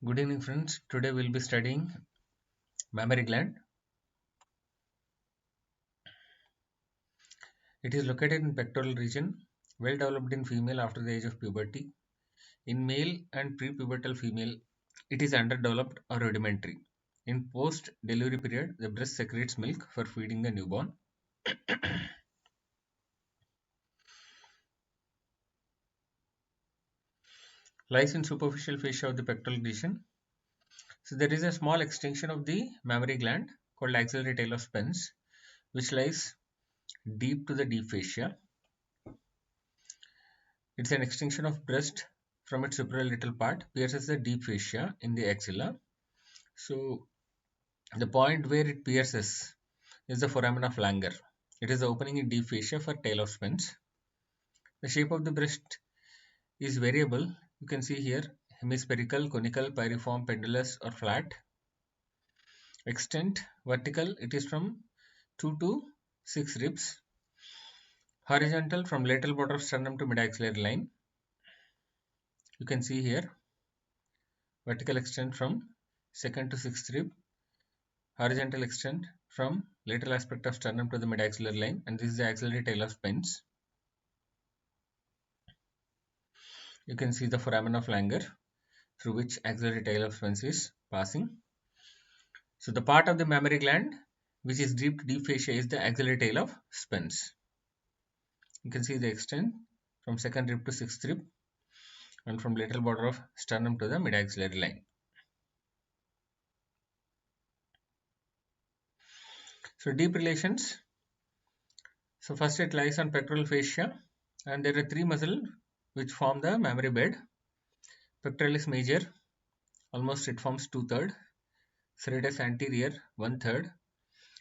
Good evening, friends. Today we'll be studying mammary gland. It is located in pectoral region, well developed in female after the age of puberty. In male and prepubertal female, it is underdeveloped or rudimentary. In post-delivery period, the breast secretes milk for feeding the newborn. Lies in superficial fascia of the pectoral region. So there is a small extension of the mammary gland called axillary tail of Spence, which lies deep to the deep fascia. It's an extension of breast from its supralateral part, pierces the deep fascia in the axilla. So the point where it pierces is the foramen of Langer. It is the opening in deep fascia for tail of Spence. The shape of the breast is variable. You can see here hemispherical, conical, pyriform, pendulous or flat. Extent vertical, it is from 2 to 6 ribs. Horizontal from lateral border of sternum to mid-axillary line. You can see here vertical extent from 2nd to 6th rib, horizontal extent from lateral aspect of sternum to the mid-axillary line, and this is the axillary tail of Spence. You can see the foramen of Langer through which axillary tail of Spence is passing. So the part of the mammary gland which is deep to deep fascia is the axillary tail of Spence. You can see the extent from 2nd rib to 6th rib and from lateral border of sternum to the mid-axillary line. So deep relations. So first it lies on pectoral fascia, and there are three muscles which form the mammary bed. Pectoralis major, almost it forms 2/3. Serratus anterior, 1/3.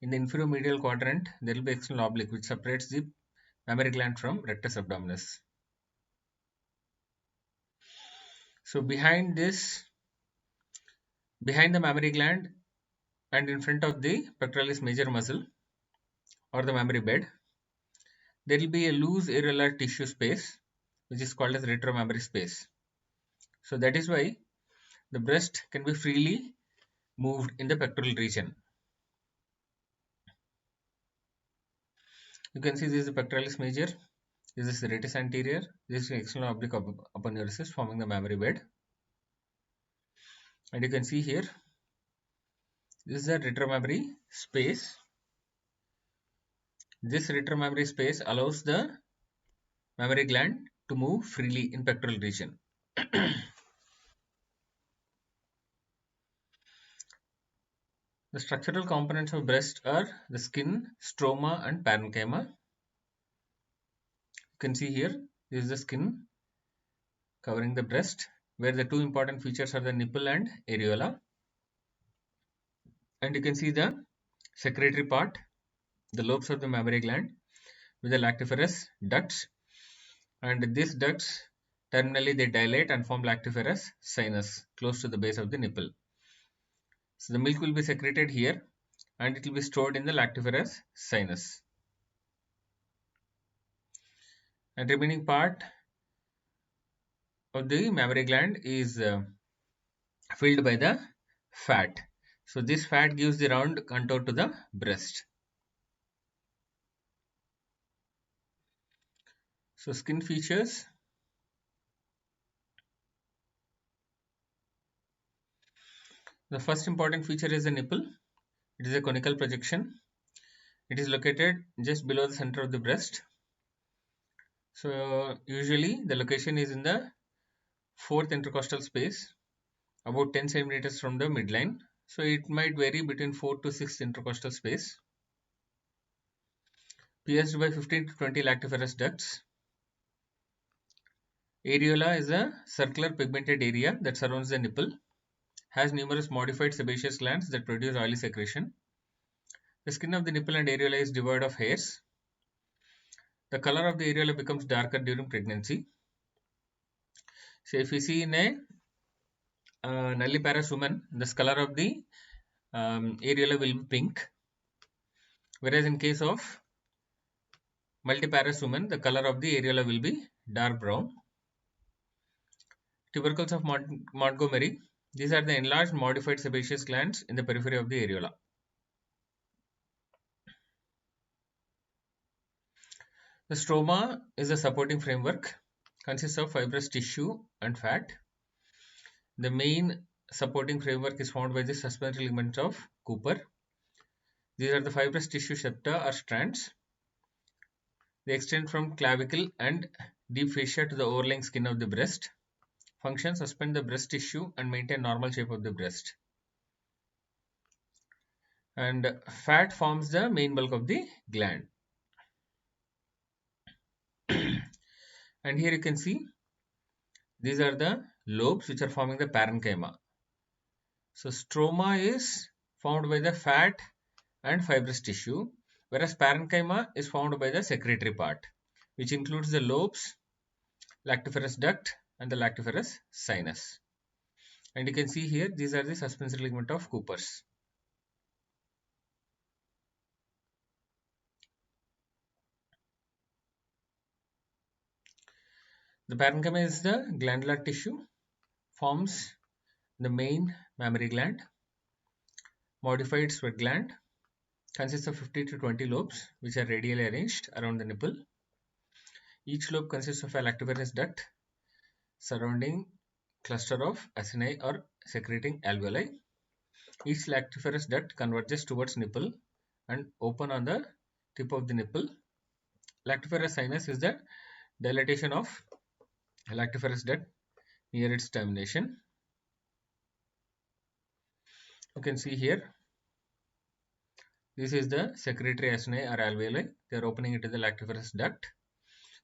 In the inferior-medial quadrant, there will be external oblique which separates the mammary gland from rectus abdominis. So behind the mammary gland and in front of the pectoralis major muscle or the mammary bed, there will be a loose areolar tissue space which is called as retromammary space. So that is why the breast can be freely moved in the pectoral region. You can see this is the pectoralis major, this is the serratus anterior, this is the external oblique aponeurosis forming the mammary bed. And you can see here, this is the retromammary space. This retromammary space allows the mammary gland to move freely in pectoral region. The structural components of breast are the skin, stroma and parenchyma. You can see here, this is the skin covering the breast, where the two important features are the nipple and areola. And you can see the secretory part, the lobes of the mammary gland with the lactiferous ducts, and these ducts terminally they dilate and form lactiferous sinus close to the base of the nipple. So the milk will be secreted here and it will be stored in the lactiferous sinus. And remaining part of the mammary gland is filled by the fat. So this fat gives the round contour to the breast. So skin features. The first important feature is the nipple. It is a conical projection. It is located just below the center of the breast. So usually the location is in the fourth intercostal space, about 10 centimeters from the midline. So it might vary between 4 to 6 intercostal space. Pierced by 15 to 20 lactiferous ducts. Areola is a circular pigmented area that surrounds the nipple. Has numerous modified sebaceous glands that produce oily secretion. The skin of the nipple and areola is devoid of hairs. The color of the areola becomes darker during pregnancy. So if you see in a nulliparous woman, the color of the areola will be pink, whereas in case of multiparous woman, the color of the areola will be dark brown. Tubercles of Montgomery These are the enlarged modified sebaceous glands in the periphery of the areola. The stroma is a supporting framework, consists of fibrous tissue and fat. The main supporting framework is formed by the suspensory ligaments of Cooper. These are the fibrous tissue septa or strands. They extend from clavicle and deep fascia to the overlying skin of the breast. Function: suspend the breast tissue and maintain normal shape of the breast. And fat forms the main bulk of the gland. And here you can see these are the lobes which are forming the parenchyma. So stroma is formed by the fat and fibrous tissue, whereas parenchyma is formed by the secretory part, which includes the lobes, lactiferous duct, and the lactiferous sinus. And you can see here these are the suspensory ligament of Cooper's. The parenchyma is the glandular tissue, forms the main mammary gland, modified sweat gland, consists of 50 to 20 lobes which are radially arranged around the nipple. Each lobe consists of a lactiferous duct surrounding cluster of acini or secreting alveoli. Each lactiferous duct converges towards nipple and open on the tip of the nipple. Lactiferous sinus is the dilatation of lactiferous duct near its termination. You can see here, this is the secretory acini or alveoli. They are opening into the lactiferous duct.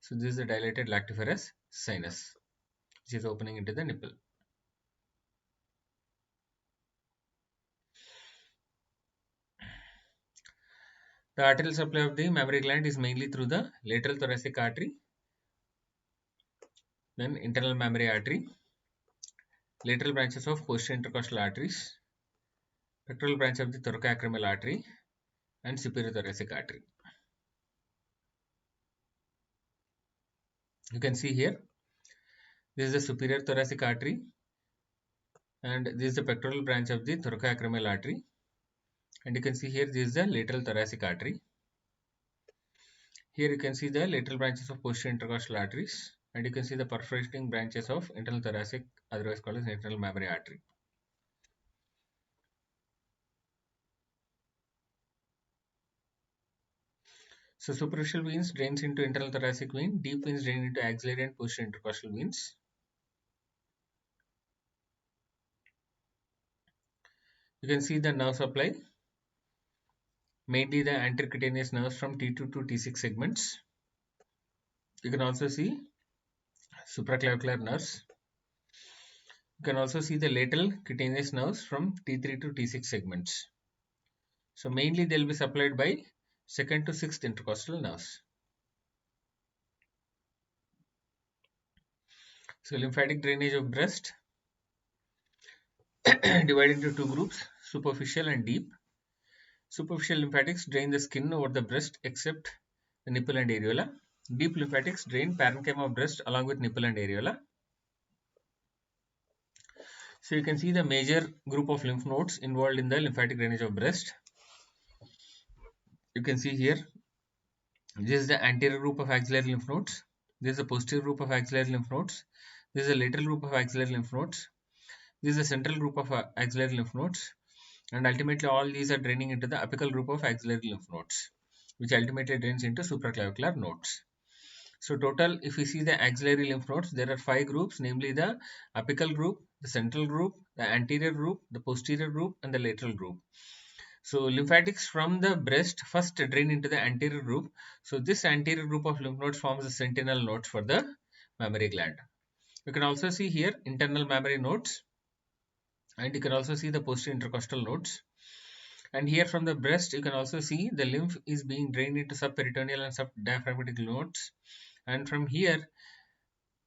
So this is the dilated lactiferous sinus, which is opening into the nipple. The arterial supply of the mammary gland is mainly through the lateral thoracic artery, then internal mammary artery, lateral branches of posterior intercostal arteries, pectoral branch of the thoracoacromial artery, and superior thoracic artery. You can see here, this is the superior thoracic artery, and this is the pectoral branch of the thoracoacromial artery. And you can see here, this is the lateral thoracic artery. Here you can see the lateral branches of posterior intercostal arteries, and you can see the perforating branches of internal thoracic, otherwise called as internal mammary artery. So superficial veins drains into internal thoracic vein, deep veins drain into axillary and posterior intercostal veins. You can see the nerve supply, mainly the anterocutaneous nerves from T2 to T6 segments. You can also see supraclavicular nerves. You can also see the lateral cutaneous nerves from T3 to T6 segments. So mainly they will be supplied by 2nd to 6th intercostal nerves. So lymphatic drainage of breast divided into two groups, superficial and deep. Superficial lymphatics drain the skin over the breast except the nipple and areola. Deep lymphatics drain parenchyma of breast along with nipple and areola. So you can see the major group of lymph nodes involved in the lymphatic drainage of breast. You can see here, this is the anterior group of axillary lymph nodes. This is the posterior group of axillary lymph nodes. This is the lateral group of axillary lymph nodes. This is the central group of axillary lymph nodes. And ultimately all these are draining into the apical group of axillary lymph nodes, which ultimately drains into supraclavicular nodes. So total, if we see the axillary lymph nodes, there are 5 groups, namely the apical group, the central group, the anterior group, the posterior group, and the lateral group. So lymphatics from the breast first drain into the anterior group. So this anterior group of lymph nodes forms the sentinel nodes for the mammary gland. You can also see here internal mammary nodes, and you can also see the posterior intercostal nodes. And here from the breast, you can also see the lymph is being drained into subperitoneal and subdiaphragmatic nodes. And from here,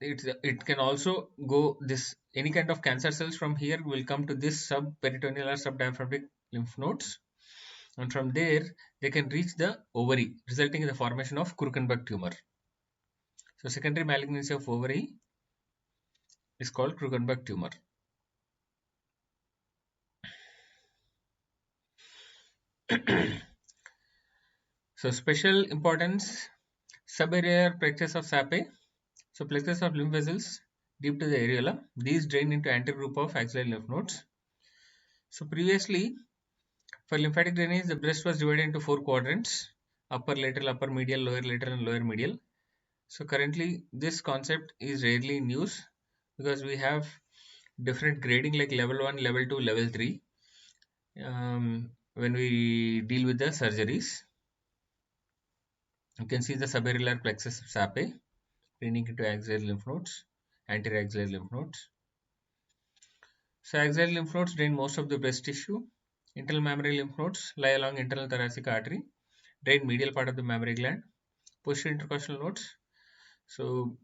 it can also go this, any kind of cancer cells from here will come to this subperitoneal or subdiaphragmatic lymph nodes. And from there, they can reach the ovary, resulting in the formation of Krukenberg tumor. So secondary malignancy of ovary is called Krukenberg tumor. So special importance, subareolar plexus of Sape. So plexus of lymph vessels deep to the areola. These drain into anterior group of axillary lymph nodes. So previously, for lymphatic drainage, the breast was divided into 4 quadrants: upper lateral, upper medial, lower lateral, and lower medial. So currently, this concept is rarely in use because we have different grading like level 1, level 2, level 3 when we deal with the surgeries. You can see the subareolar plexus of Sape draining into axillary lymph nodes, anterior axillary lymph nodes. So axillary lymph nodes drain most of the breast tissue. Internal mammary lymph nodes lie along internal thoracic artery, drain medial part of the mammary gland. Posterior intercostal nodes. So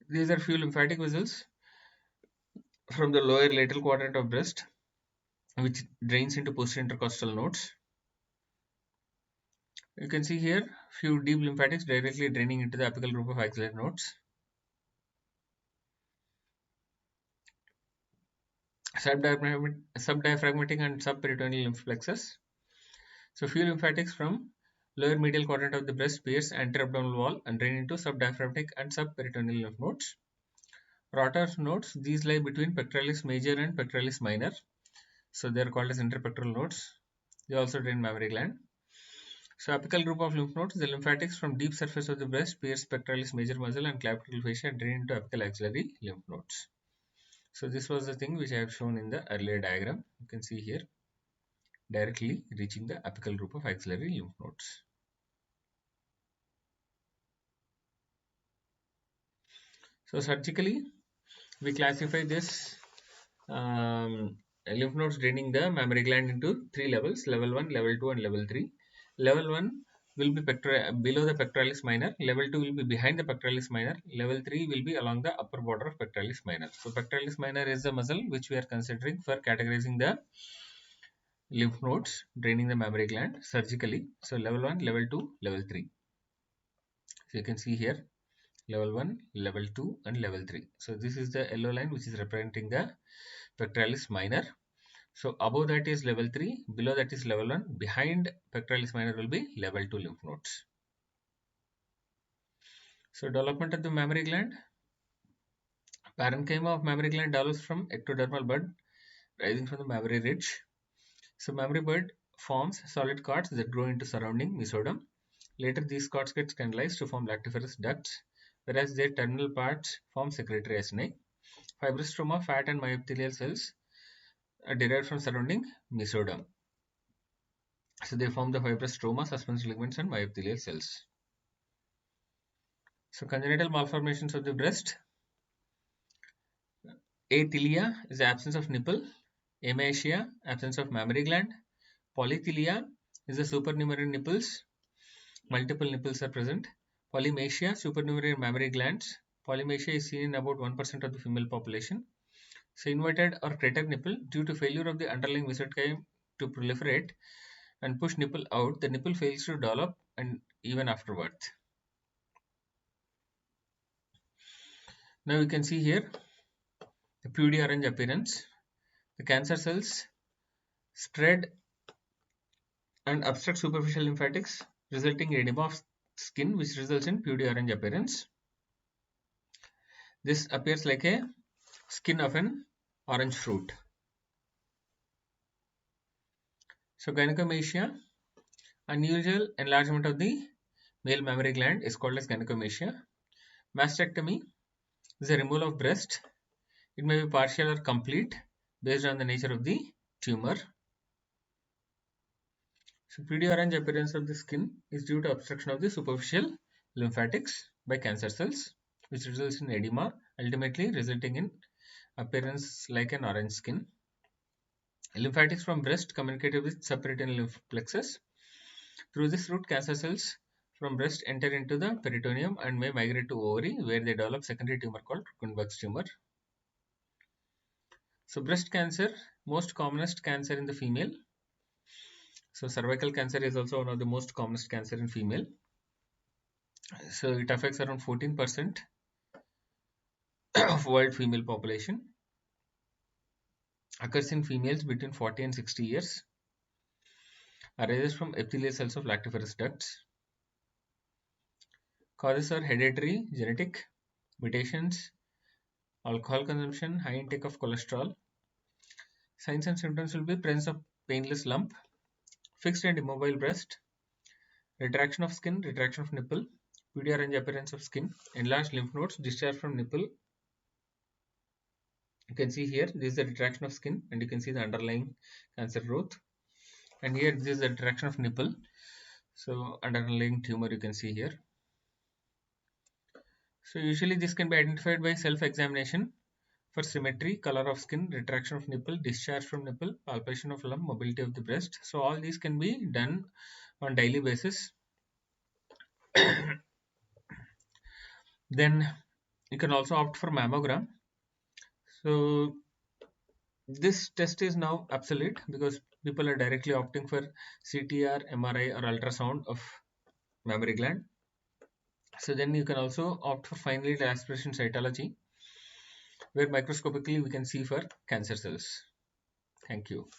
these are few lymphatic vessels from the lower lateral quadrant of breast, which drains into posterior intercostal nodes. You can see here few deep lymphatics directly draining into the apical group of axillary nodes. Subdiaphragmatic and subperitoneal lymph plexus. So few lymphatics from lower medial quadrant of the breast pierce anterior abdominal wall and drain into subdiaphragmatic and subperitoneal lymph nodes. Rotor nodes, these lie between pectoralis major and pectoralis minor. So they are called as interpectoral nodes. They also drain mammary gland. So apical group of lymph nodes, the lymphatics from deep surface of the breast pierce pectoralis major muscle and clavicle fascia and drain into apical axillary lymph nodes. So this was the thing which I have shown in the earlier diagram. You can see here directly reaching the apical group of axillary lymph nodes. So surgically, we classify this lymph nodes draining the mammary gland into 3 levels: level 1, level 2, and level 3. Level 1 will be below the pectoralis minor, level 2 will be behind the pectoralis minor, level 3 will be along the upper border of pectoralis minor. So pectoralis minor is the muscle which we are considering for categorizing the lymph nodes draining the mammary gland surgically. So level 1, level 2, level 3. So you can see here level 1, level 2, and level 3. So this is the yellow line which is representing the pectoralis minor. So above that is level 3, below that is level 1, behind pectoralis minor will be level 2 lymph nodes. So development of the mammary gland. Parenchyma of mammary gland develops from ectodermal bud rising from the mammary ridge. So mammary bud forms solid cords that grow into surrounding mesoderm. Later these cords get canalized to form lactiferous ducts, whereas their terminal parts form secretory acini. Fibrostroma, fat and myopithelial cells are derived from surrounding mesoderm. So they form the fibrostroma, suspension ligaments, and myopithelial cells. So congenital malformations of the breast. Athelia is the absence of nipple. Emacia, absence of mammary gland. Polythelia is the supernumerary nipples. Multiple nipples are present. Polymacia, supernumerary mammary glands. Polymacia is seen in about 1% of the female population. So inverted or crater nipple, due to failure of the underlying mesenchyme to proliferate and push nipple out, the nipple fails to develop and even after birth. Now you can see here the pudy orange appearance. The cancer cells spread and obstruct superficial lymphatics, resulting in edema of skin, which results in pudy orange appearance. This appears like a skin of an orange fruit. So gynecomastia, unusual enlargement of the male mammary gland is called as gynecomastia. Mastectomy is a removal of breast. It may be partial or complete based on the nature of the tumor. So pudy orange appearance of the skin is due to obstruction of the superficial lymphatics by cancer cells, which results in edema, ultimately resulting in appearance like an orange skin. Lymphatics from breast communicate with subperitoneal lymph plexus. Through this route, cancer cells from breast enter into the peritoneum and may migrate to ovary, where they develop secondary tumor called Grunberg's tumor. So breast cancer, most commonest cancer in the female. So cervical cancer is also one of the most commonest cancer in female. So it affects around 14% of world female population. Occurs in females between 40 and 60 years. arises from epithelial cells of lactiferous ducts. Causes are hereditary, genetic, mutations, alcohol consumption, high intake of cholesterol. Signs and symptoms will be presence of painless lump, fixed and immobile breast, retraction of skin, retraction of nipple, PD-orange appearance of skin, enlarged lymph nodes, discharge from nipple. You can see here, this is the retraction of skin, and you can see the underlying cancer growth. And here, this is the retraction of nipple. So, underlying tumor you can see here. So, usually this can be identified by self-examination for symmetry, color of skin, retraction of nipple, discharge from nipple, palpation of lump, mobility of the breast. So, all these can be done on daily basis. Then you can also opt for mammogram. So this test is now obsolete because people are directly opting for CTR, MRI or ultrasound of mammary gland. So then you can also opt for fine needle aspiration cytology, where microscopically we can see for cancer cells. Thank you.